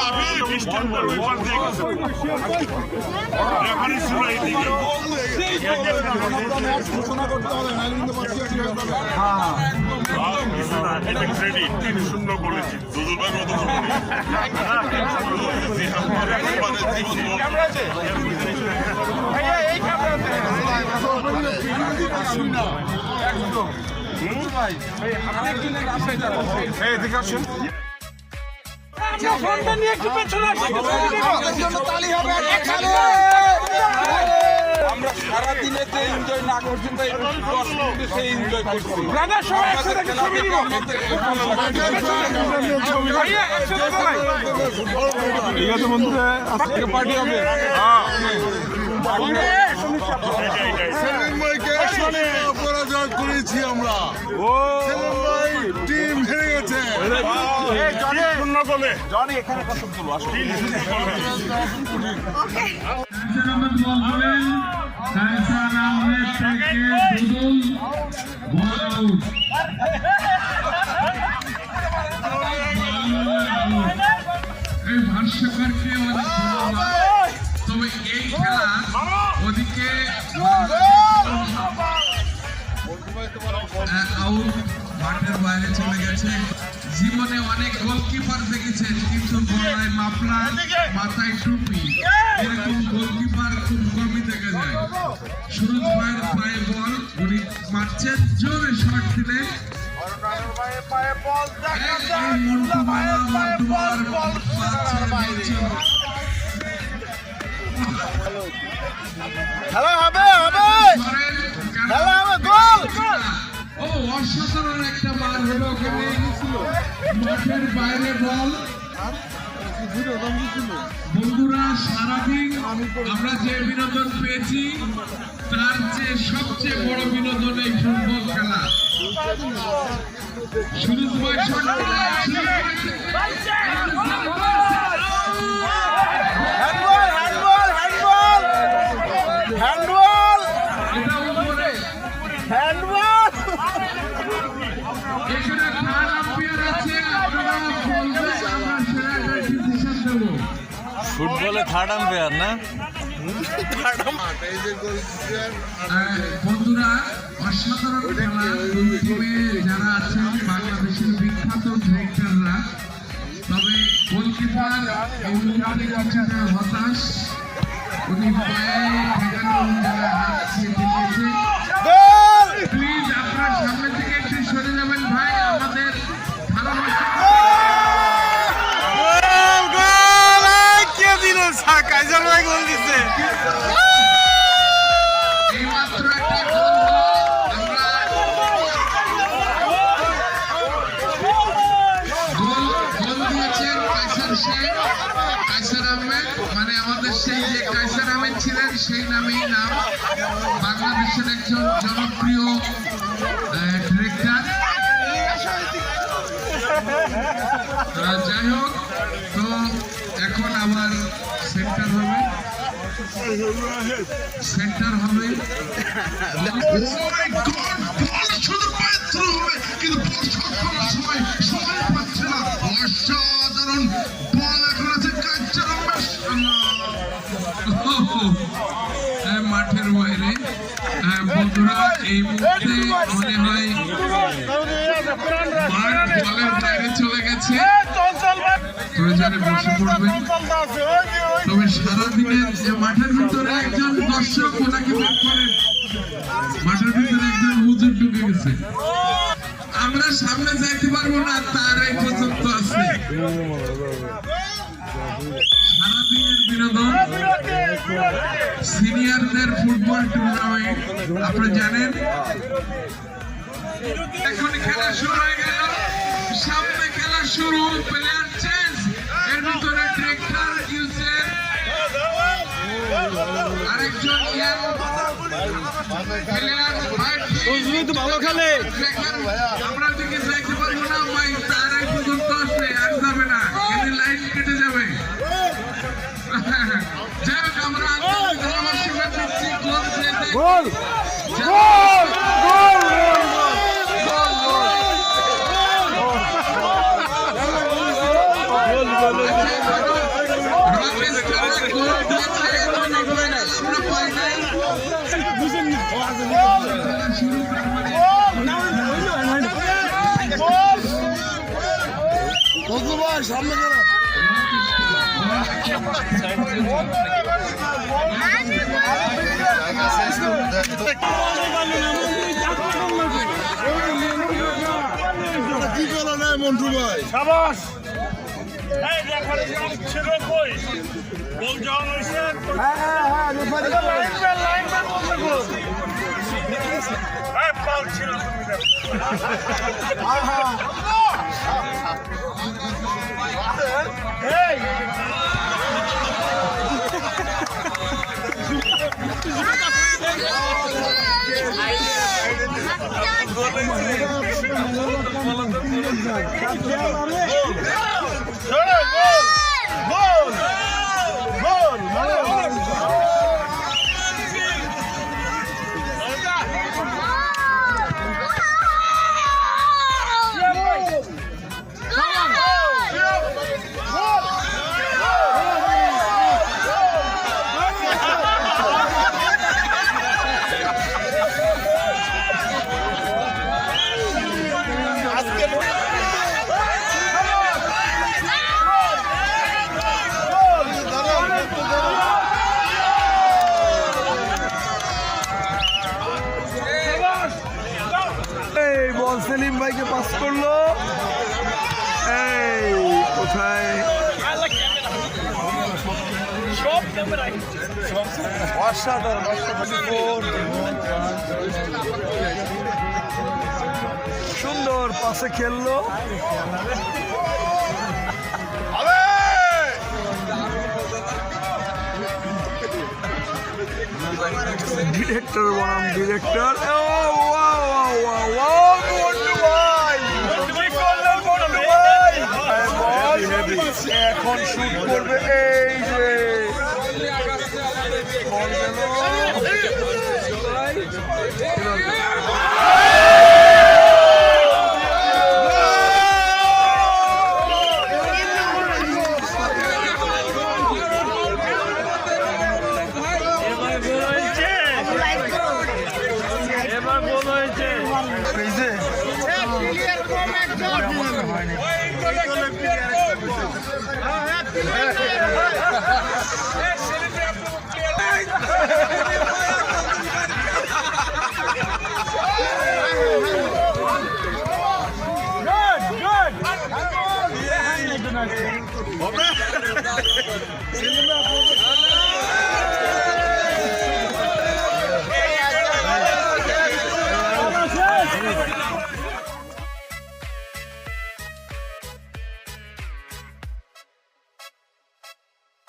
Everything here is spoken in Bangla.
আমি বৃষ্টির রেফারি ছিল এইদিকে ঘোষণা করতে হবে না কিন্তু এটা ক্রেডিট 3-0 করেছি দুদুল ভাই কত আমরা সারাদিনে যে এনজয় না করছি তাই 10 মিনিটে সেই এনজয় করছি ঠিক আছে বন্ধুরা আজকে পার্টি হবে পরাজয় করেছি আমরা টিম হেরে গেছে ভাষ্যকারকে অনেক ধন্যবাদ। তবে এই খেলা ওদিকে আউট মাঠের বাইরে চলে গেছে। জীবনে অনেক গোলকিপার দেখেছেন কিন্তু গলায় মাফলার মাথায় টুপি এরকম গোলকিপার খুব কমই দেখা যায়। সুরজ ভাইয়ের পায়ে বল, উনি মারছেন, জোরে শট দিলেন। খেলা হবে খেলা হবে গোল ও অসাধারণ একটা বার হলো ওখানে মাঠের বাইরে বল। বন্ধুরা সারাদিন আমরা যে বিনোদন পেয়েছি তার চেয়ে সবচেয়ে বড় বিনোদন এই ফুটবল খেলা। সুরজ ভাই শট ফুটবলে থার্ড আম্পায়ার না বন্ধুরা অসাধারণ খেলা। দুই টিমে যারা আছেন বাংলাদেশের বিখ্যাত ডিরেক্টররা, তবে গোলকিপার এই মুহূর্তে কিছুটা হতাশ, উনি পায়ে ঠেকানো জায়গায় হাত ছেড়ে দিয়েছে। প্লিজ আপনার সামনে থেকে একটু সরে যাবেন ভাই, আমাদের এইমাত্র একটা গোল দিয়েছেন কায়সার আহমেদ, মানে আমাদের সেই যে কায়সার আহমেদ ছিলেন সেই নামেই নাম, বাংলাদেশের একজন জনপ্রিয় ডিরেক্টর। যাই হোক, তো এখন আবার সেন্টার হবে অসাধারণ বল এখন আছে মাঠের বাইরে। বন্ধুরা এই মুহূর্তে মনে হয় মাঠ বলের বাইরে চলে গেছে, প্রয়োজনে বসে পড়বেন। তবে সারাদিনের যে মাঠের ভিতরে একজন দর্শক ওনাকে বের করেন, মাঠের ভিতরে একজন হুজুর ঢুকে গেছে, আমরা সামনে যাইতে পারবো না, তার এই পর্যন্ত আছে। সারাদিনের বিনোদন সিনিয়রদের ফুটবল টুর্নামেন্ট আপনারা জানেন। এখন খেলা শুরু হয়ে গেল, সামনে খেলা শুরু, প্লেয়ার চেঞ্জ, এর ভিতরে ডিরেক্টর ইউসেফ, আরেকজন ইয়াং প্লেয়ার ভালো খেলে, আমরা দিকে যাইতে পারবো না ভাই, তার এক পর্যন্ত আসবে, আর যাবে না, এদের লাইন কেটে যাবে। যাই হোক, আমরা গোল গোল বদলু ভাই সামনে করো কি করো না মন্টু ভাই সাবাস এই রেফারি ছিল কই বল যাওয়া হইছে লাইনম্যান বলতে গো এই পাল ছিল এই এই বল সেলিম ভাইকে পাস করলো এই কোথায় সুন্দর পাশে খেললো ডিরেক্টর বনাম ডিরেক্টর এখন শুট করবে এই যে এবার গোল হয়েছে এই যে Good.